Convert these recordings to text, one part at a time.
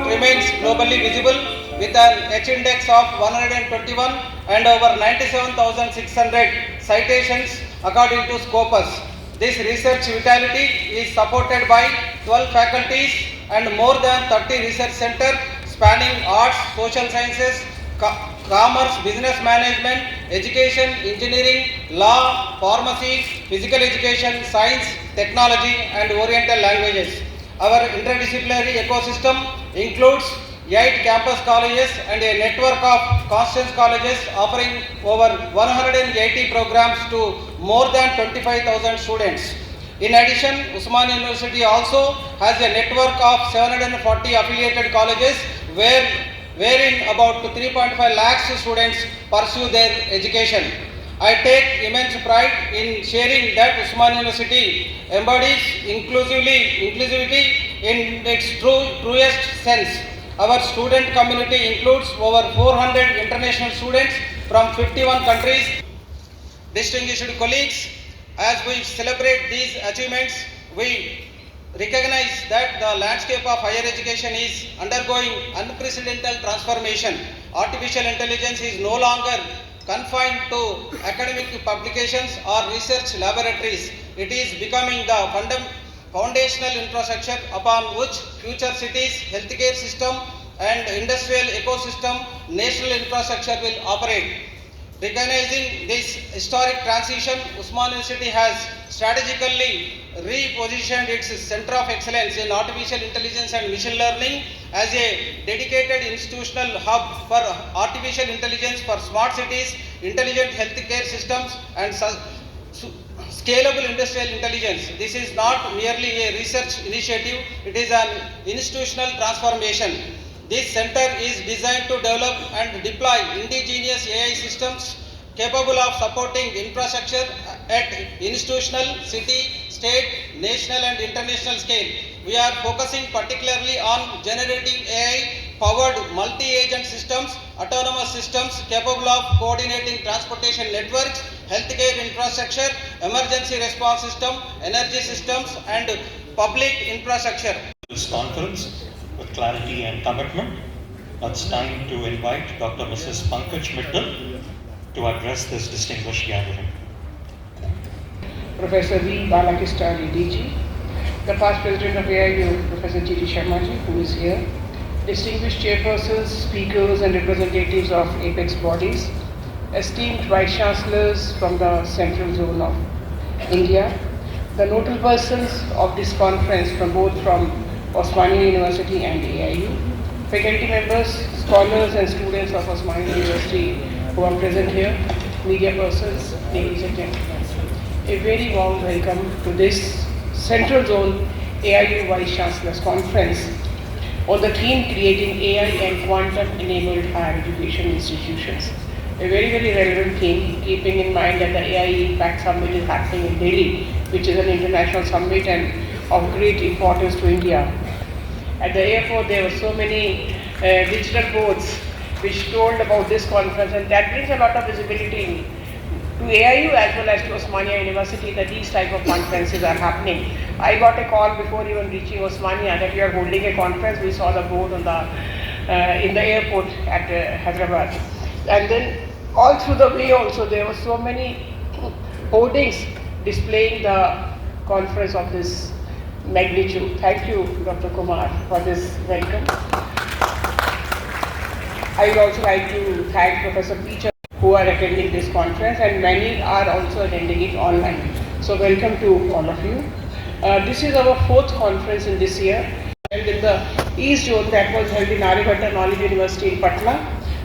remains globally visible with an H-index of 121 and over 97,600 citations according to Scopus. This research vitality is supported by 12 faculties and more than 30 research centers spanning arts, social sciences, commerce, business management, education, engineering, law, pharmacy, physical education, science, technology and oriental languages. Our interdisciplinary ecosystem includes 8 campus colleges and a network of Constance colleges offering over 180 programs to more than 25,000 students. In addition, Usmania University also has a network of 740 affiliated colleges wherein about 3.5 lakhs students pursue their education. I take immense pride in sharing that Usmania University embodies inclusivity in its truest sense. Our student community includes over 400 international students from 51 countries. Distinguished colleagues, as we celebrate these achievements, we recognize that the landscape of higher education is undergoing unprecedented transformation. Artificial intelligence is no longer confined to academic publications or research laboratories. It is becoming the foundational infrastructure upon which future cities, healthcare system and industrial ecosystem, national infrastructure will operate. Recognizing this historic transition, Usmania University has strategically repositioned its Center of Excellence in Artificial Intelligence and Machine Learning as a dedicated institutional hub for artificial intelligence for smart cities, intelligent healthcare systems and scalable industrial intelligence. This is not merely a research initiative, it is an institutional transformation. This center is designed to develop and deploy indigenous AI systems capable of supporting infrastructure at institutional, city, state, national and international scale. We are focusing particularly on generative AI powered multi-agent systems, autonomous systems capable of coordinating transportation networks, healthcare infrastructure, emergency response system, energy systems and public infrastructure. This conference with clarity and commitment. It's time to invite Dr. Mrs. Pankaj Mittal to address this distinguished gathering. Professor V. Balakrishna DG, the past president of AIU, Professor G.T. Sharmaji, who is here, distinguished chairpersons, speakers and representatives of apex bodies, esteemed vice chancellors from the central zone of India, the notable persons of this conference from Osmania University and AIU, faculty members, scholars and students of Osmania University who are present here, media persons, ladies and gentlemen. A very warm welcome to this Central Zone AIU Vice Chancellors Conference on the theme Creating AI and Quantum Enabled Higher Education Institutions. A very, very relevant theme, keeping in mind that the AI Impact Summit is happening in Delhi, which is an international summit and of great importance to India. At the airport, there were so many digital boards which told about this conference, and that brings a lot of visibility to AIU as well as to Osmania University that these type of conferences are happening. I got a call before even reaching Osmania that we are holding a conference. We saw the board on in the airport at Hyderabad, and then all through the way also there were so many hoardings displaying the conference of this magnitude. Thank you, Dr. Kumar, for this welcome. I would also like to thank Professor Peter who are attending this conference, and many are also attending it online. So welcome to all of you. This is our 4th conference in this year, and in the East Zone that was held in Aryabhatta Knowledge University in Patna.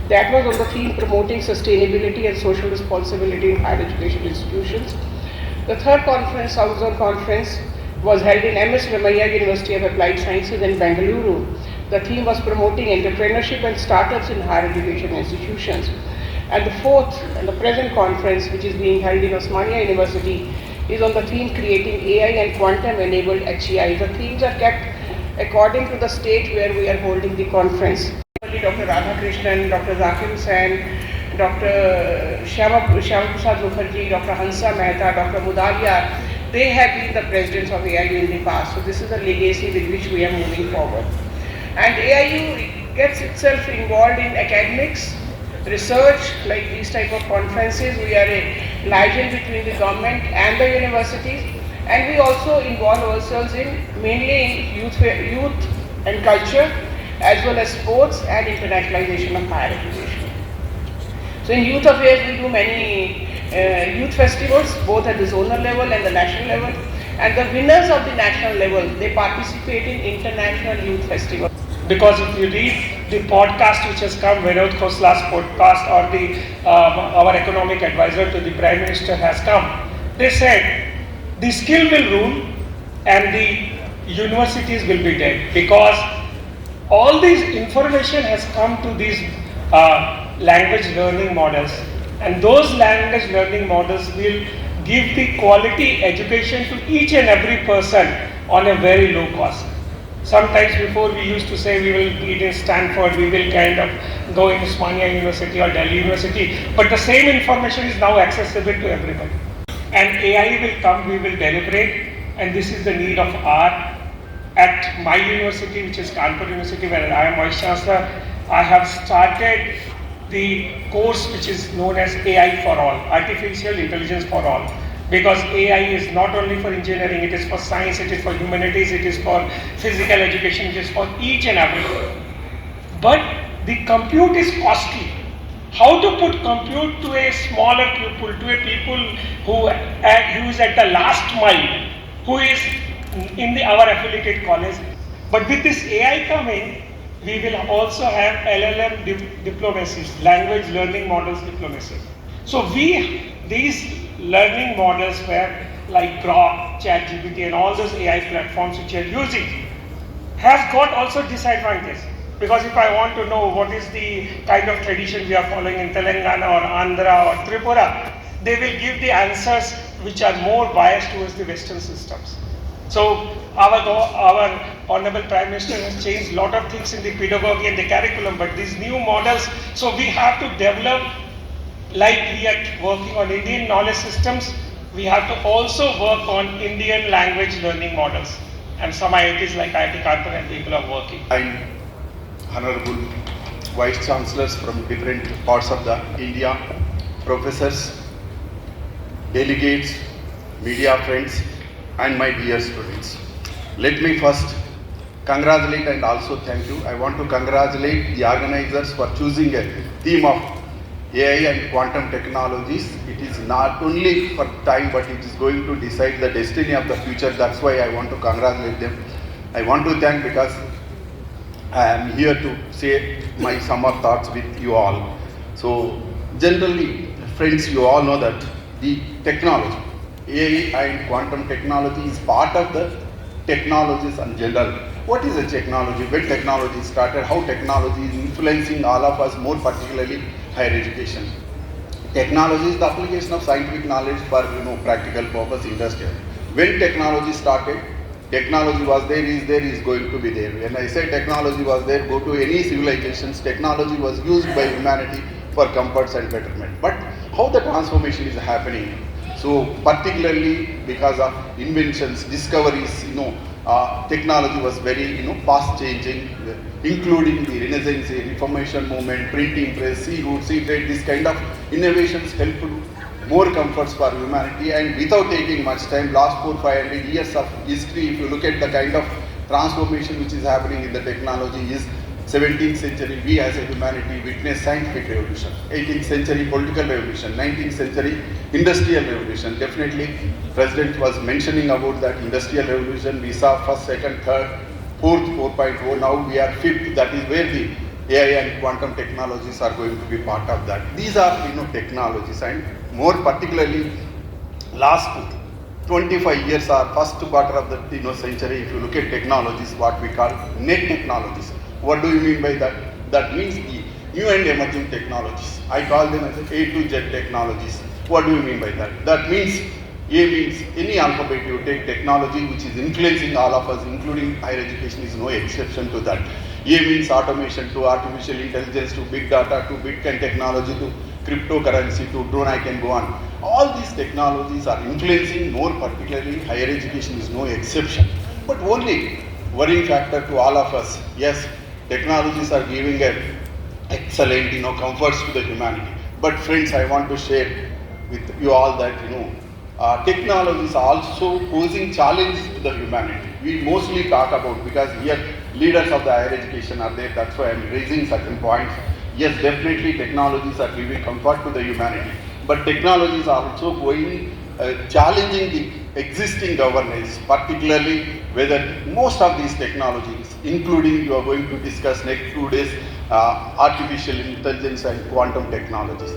That was on the theme Promoting Sustainability and Social Responsibility in Higher Education Institutions. The 3rd conference, South Zone Conference, was held in MS Ramaiah University of Applied Sciences in Bengaluru. The theme was Promoting Entrepreneurship and Startups in Higher Education Institutions. And the 4th and the present conference, which is being held in Osmania University, is on the theme Creating AI and Quantum Enabled HEI. The themes are kept according to the state where we are holding the conference. Dr. Radhakrishnan, Dr. Zakir Hussain, Dr. Shyama Prasad Mukherjee, Dr. Hansa Mehta, Dr. Mudalia, they have been the presidents of AIU in the past. So this is a legacy with which we are moving forward. And AIU gets itself involved in academics, research, like these type of conferences. We are a liaison between the government and the universities, and we also involve ourselves in mainly in youth and culture, as well as sports and internationalization of higher education. So in youth affairs, we do many youth festivals, both at the zonal level and the national level. And the winners of the national level, they participate in international youth festivals. Because if you read the podcast which has come, Vinod Khosla's podcast, or our economic advisor to the Prime Minister has come, they said the skill will rule and the universities will be dead, because all this information has come to these language learning models, and those language learning models will give the quality education to each and every person on a very low cost. Sometimes before we used to say we will be in Stanford, we will kind of go in Osmania University or Delhi University, but the same information is now accessible to everybody. And AI will come, we will deliberate, and this is the need of our. At my university, which is Kanpur University, where I am Vice Chancellor, I have started the course which is known as AI for all, Artificial Intelligence for All. Because AI is not only for engineering, it is for science, it is for humanities, it is for physical education, it is for each and everything. But the compute is costly. How to put compute to a smaller pupil, to a people who is at the last mile, who is in our affiliated college. But with this AI coming, we will also have LLM diplomacies, language learning models diplomacy. So these learning models where like Grok, ChatGPT and all those AI platforms which are using has got also disadvantages. Because if I want to know what is the kind of tradition we are following in Telangana or Andhra or Tripura, they will give the answers which are more biased towards the Western systems. So our Honorable Prime Minister has changed a lot of things in the pedagogy and the curriculum, but these new models, so we have to develop, like we are working on Indian knowledge systems, we have to also work on Indian language learning models. And some IITs like IIT Kanpur and people are working. And Honorable Vice Chancellors from different parts of the India, professors, delegates, media friends, and my dear students. Let me first congratulate and also thank you. I want to congratulate the organizers for choosing a theme of AI and quantum technologies. It is not only for time, but it is going to decide the destiny of the future. That's why I want to congratulate them. I want to thank because I am here to say my sum of thoughts with you all. So generally, friends, you all know that the technology, AI and quantum technology is part of the technologies in general. What is a technology? When technology started, how technology is influencing all of us, more particularly higher education. Technology is the application of scientific knowledge for practical purpose, industrial. When technology started, technology was there, is going to be there. When I say technology was there, go to any civilizations, technology was used by humanity for comforts and betterment. But how the transformation is happening? So particularly because of inventions, discoveries, technology was very fast changing, including the Renaissance, the Reformation movement, printing press, sea route, sea trade. This kind of innovations helped more comforts for humanity, and without taking much time, last 400-500 years of history, if you look at the kind of transformation which is happening in the technology, is 17th century, we as a humanity witnessed scientific revolution, 18th century political revolution, 19th century industrial revolution. Definitely, President was mentioning about that industrial revolution. We saw first, second, third, fourth, 4.0. Now we are fifth. That is where the AI and quantum technologies are going to be part of that. These are technologies, and more particularly, last 25 years or first quarter of the century. If you look at technologies, what we call net technologies. What do you mean by that? That means the new and emerging technologies. I call them as A to Z technologies. What do you mean by that? That means A means any alphabet you take, technology which is influencing all of us, including higher education, is no exception to that. A means automation, to artificial intelligence, to big data, to Bitcoin technology, to cryptocurrency, to drone, I can go on. All these technologies are influencing, more particularly higher education is no exception. But only worrying factor to all of us, yes, technologies are giving a excellent, comforts to the humanity. But friends, I want to share with you all that, technology is also posing challenges to the humanity. We mostly talk about, because here leaders of the higher education are there, that's why I'm raising certain points. Yes, definitely technologies are giving comfort to the humanity, but technologies are also going challenging the existing governance, particularly whether most of these technologies, including you are going to discuss next 2 days, artificial intelligence and quantum technologies.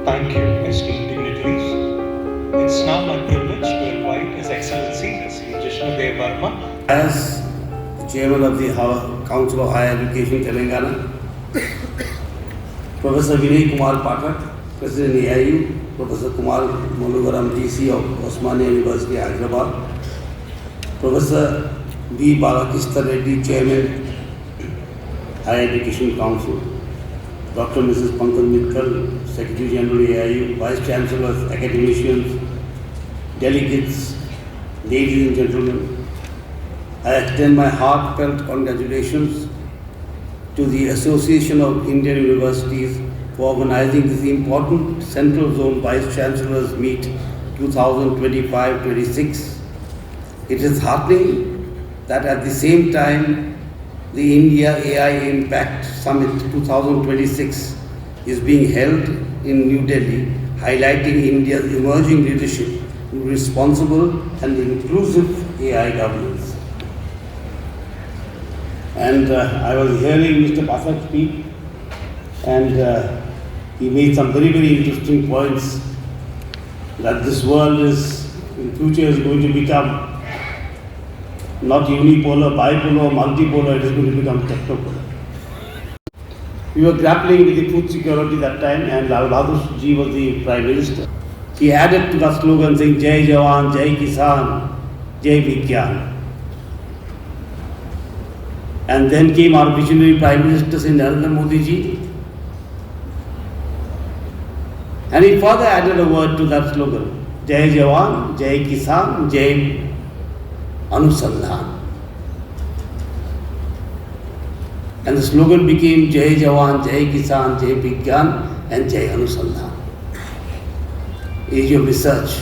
Thank you, esteemed dignitaries. It's now my privilege to invite His Excellency Sri Jishnudev Verma. As Chairman of the Council of Higher Education Telangana, Professor Vinay Kumar Pathak, President AIU, Professor Kumar Molugaram, DC of Osmania University, Hyderabad, Professor B. Balakistan Reddy, Chairman, Higher Education Council, Dr. Mrs. Pankaj Mittal, Secretary General AIU, Vice Chancellors, academicians, delegates, ladies and gentlemen, I extend my heartfelt congratulations to the Association of Indian Universities for organizing this important Central Zone Vice Chancellors Meet 2025-26. It is heartening that at the same time, the India AI Impact Summit 2026 is being held in New Delhi, highlighting India's emerging leadership in responsible and inclusive AI governance. And I was hearing Mr. Pathak speak, and he made some very, very interesting points that this world in future is going to become not unipolar, bipolar, multipolar, it is going to become technopolar. We were grappling with the food security that time, and Lal Bahadur Ji was the Prime Minister. He added to the slogan saying, Jai Jawan, Jai Kisan, Jai Vigyan. And then came our visionary Prime Minister Narendra Modi Ji, and he further added a word to that slogan, Jai Jawan, Jai Kisan, Jai Anusandhan. And the slogan became Jai Jawan, Jai Kisan, Jai Vigyan and Jai Anusandhan. Age of research,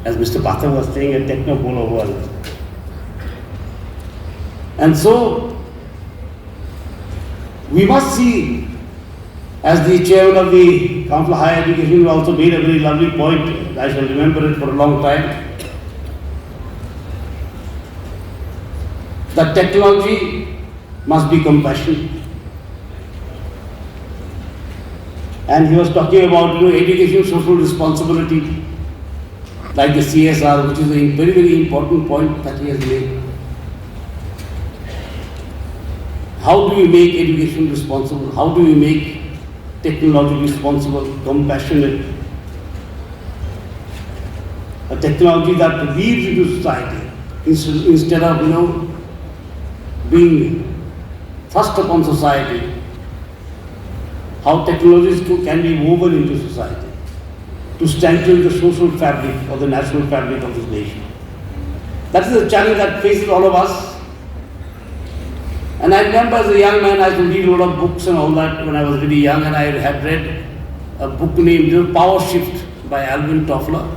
as Mr. Pathak was saying, a technopolar world. And so, we must see, as the chairman of the Council of Higher Education also made a very lovely point, I shall remember it for a long time, that technology must be compassionate. And he was talking about education social responsibility, like the CSR, which is a very, very important point that he has made. How do we make education responsible? How do we make technology responsible, compassionate? A technology that weaves into society instead of, being thrust upon society. How technologies can be woven into society to strengthen the social fabric or the national fabric of this nation. That is a challenge that faces all of us. And I remember as a young man, I used to read a lot of books and all that when I was really young, and I had read a book named Power Shift by Alvin Toffler.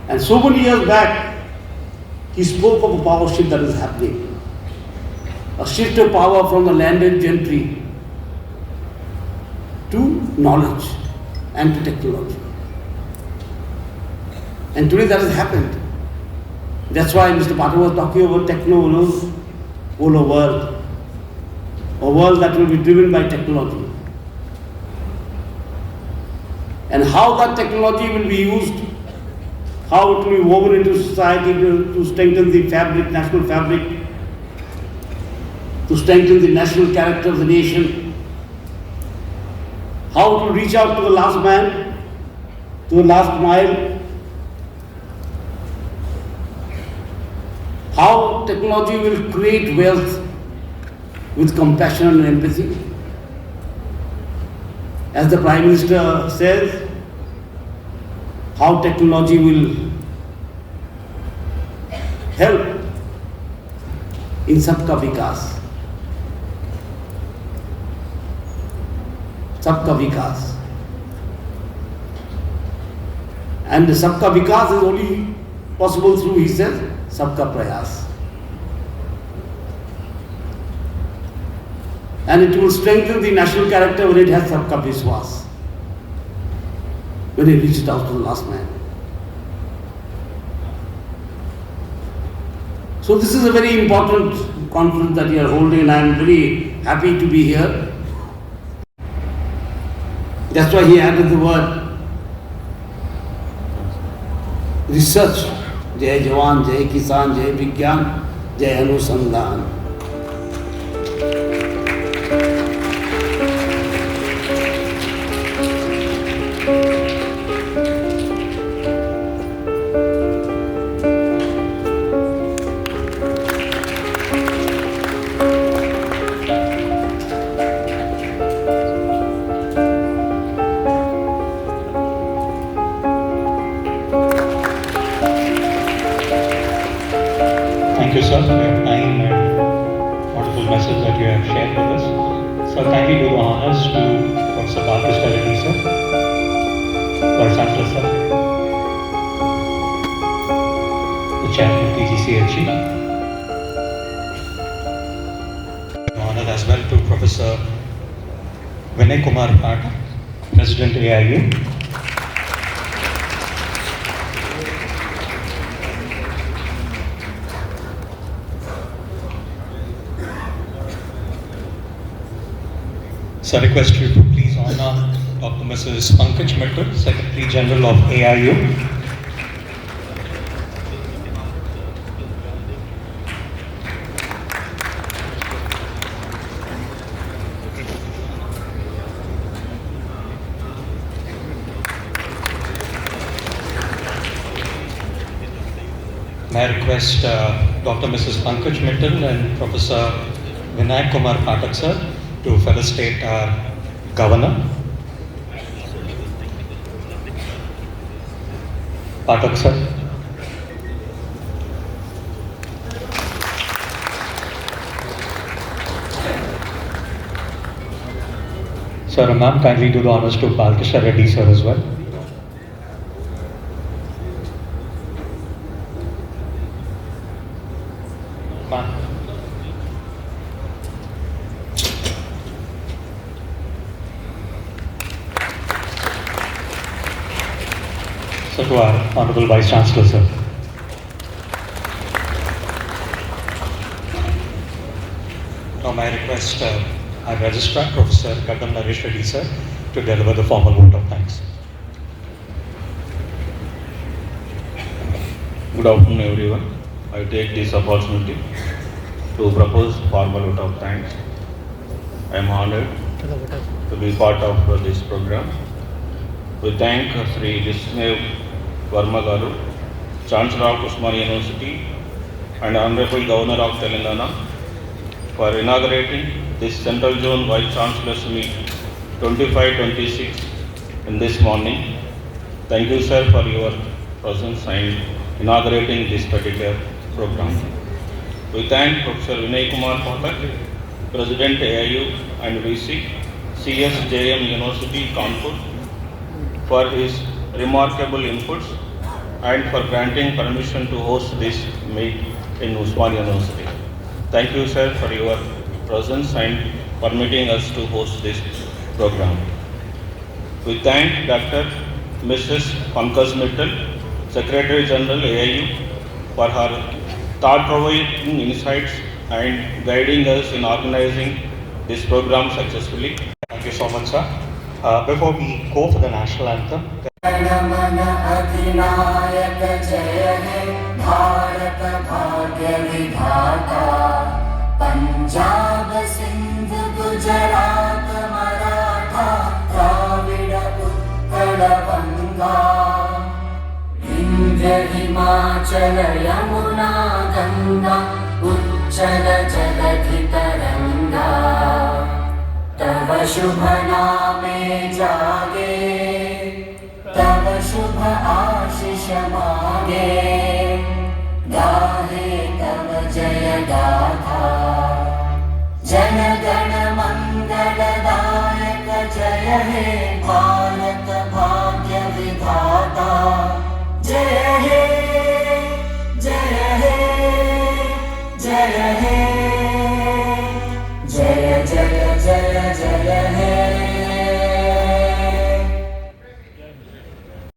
And so many years back, he spoke of a power shift that is happening. A shift of power from the landed gentry to knowledge and to technology. And today that has happened. That's why Mr. Pathak was talking about techno-polar world, a world that will be driven by technology. And how that technology will be used, how it will be woven into society to strengthen the fabric, national fabric, to strengthen the national character of the nation, how to reach out to the last man, to the last mile, how technology will create wealth with compassion and empathy, as the Prime Minister says, how technology will help in Sabka Vikas. Sabka Vikas. And the Sabka Vikas is only possible through, he says, Sabka Prayas. And it will strengthen the national character when it has Sabka Vishwas, when it reaches out to the last man. So this is a very important conference that we are holding, and I am very happy to be here. That's why he added the word research. Jai Jawan, Jai Kisan, Jai Vigyan, Jai Anusandhan. Thank you, sir, for your time and wonderful message that you have shared with us. Sir, kindly do the honors to Professor Balkishna Reddy, sir, Vice Chancellor, sir, the Chairman of PGCHE. Honor as well to Professor Vinay Kumar Patak, President AIU. So I request you to please honor Dr. Mrs. Pankaj Mittal, Secretary General of AIU. May I request Dr. Mrs. Pankaj Mittal and Professor Vinay Kumar Patak, sir, to felicitate our Governor. Patak, sir. Sir, ma'am, kindly do the honors to Balkishna Reddy, sir, as well. Ma'am. So to our Honorable Vice Chancellor, sir. Now may I request our Registrar, Professor Gagan Naresh Reddy, sir, to deliver the formal vote of thanks. Good afternoon, everyone. I take this opportunity to propose formal vote of thanks. I am honored to be part of this program. We thank Sri Vishnu Verma Garu, Chancellor of Usmania University and Honorable Governor of Telangana for inaugurating this Central Zone Vice Chancellor's Meet 25-26 in this morning. Thank you, sir, for your presence and inaugurating this particular program. We thank Professor Vinay Kumar Patak, President AIU and VC, CSJM University Kanpur, for his remarkable inputs and for granting permission to host this meet in Usmania University. Thank you, sir, for your presence and permitting us to host this program. We thank Dr. Mrs. Pankaj Mittal, Secretary General AIU, for her thought-provoking insights and guiding us in organizing this program successfully. Thank you so much, sir. Before we go for the national anthem, मन अधिनायक जय हे भारत भाग्य विधाता पंजाब सिंध गुजरात मराठा द्राविड़ उत्कल बंगा विंध्य हिमाचल यमुना गंगा उच्चल जलधि तरंगा तव शुभ नामे जागे, तव शुभ आशीष मागे, गाहे तव जय गाथा। जन गण मंगलदायक जय हे भारत भाग्य विधाता। जय हे जय हे जय हे जय जय जय जय हे।